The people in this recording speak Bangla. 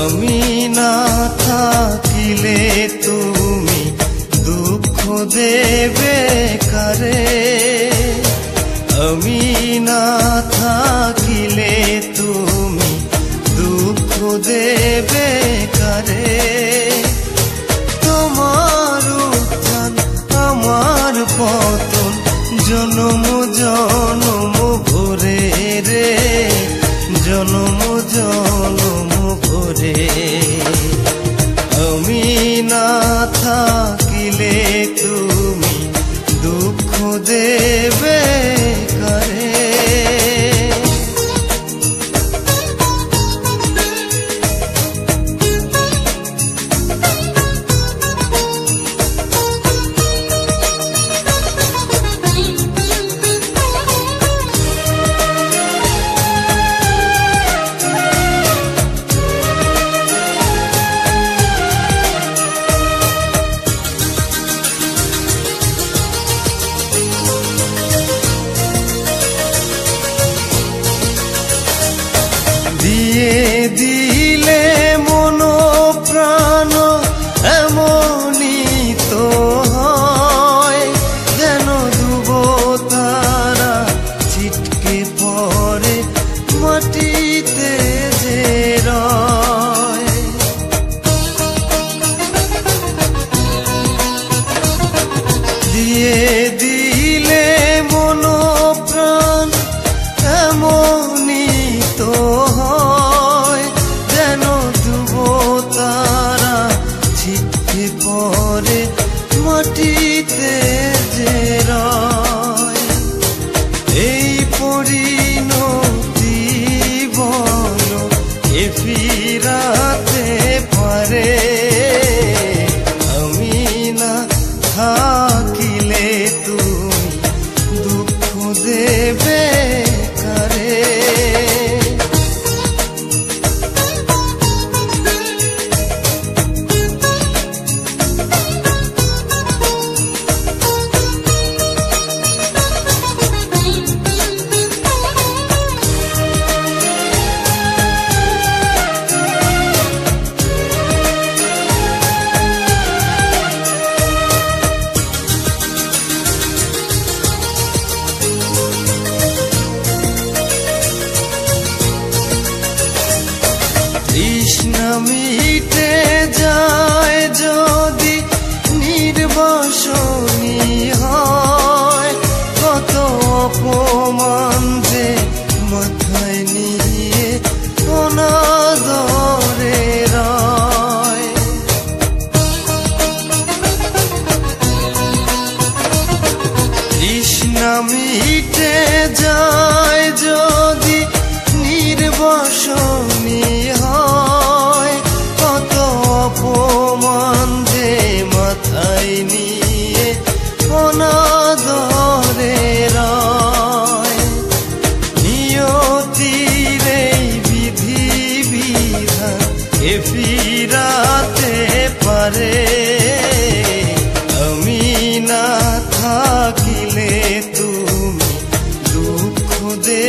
আমি না থাকিলে তুমি দুঃখ দেবে কারে, আমি না থাকিলে তুমি দুঃখ দেবে কারে। তোমার উত্থান আমার পতন জনম জনম ভরে রে, জনম জনম ভরে। আমি না থাকিলে তুমি দুঃখ দেবে কারে। দিয়ে দিলে মন প্রাণ এমনই তো হয়, যেন ডুব তারা ছিটকে পড়ে মাটিতে যে রয়। দিয়ে দিলে মন প্রাণ এমনই তো হয়, যেন ডুব তারা ছিটকে পড়ে মাটিতে যে রয়। এই পরিণতি বলো এ ফিরাতে পারে, আমি না থাকিলে তুমি দুঃখ দেবে কারে। তৃষ্ণা মিটে যায় যদি নির্বাসনী হয়, কত অপমান যে মাথায় নিয়ে অনাদরে রয়। তৃষ্ণা মিটে যায় যদি নির্বাসনী হয়, কত অপমান যে মাথায় নিয়ে অনাদরে রয়। নিয়তির এই বিধি বিধান এ ফিরাতে পারে, আমি না থাকিলে তুমি দুঃখ দে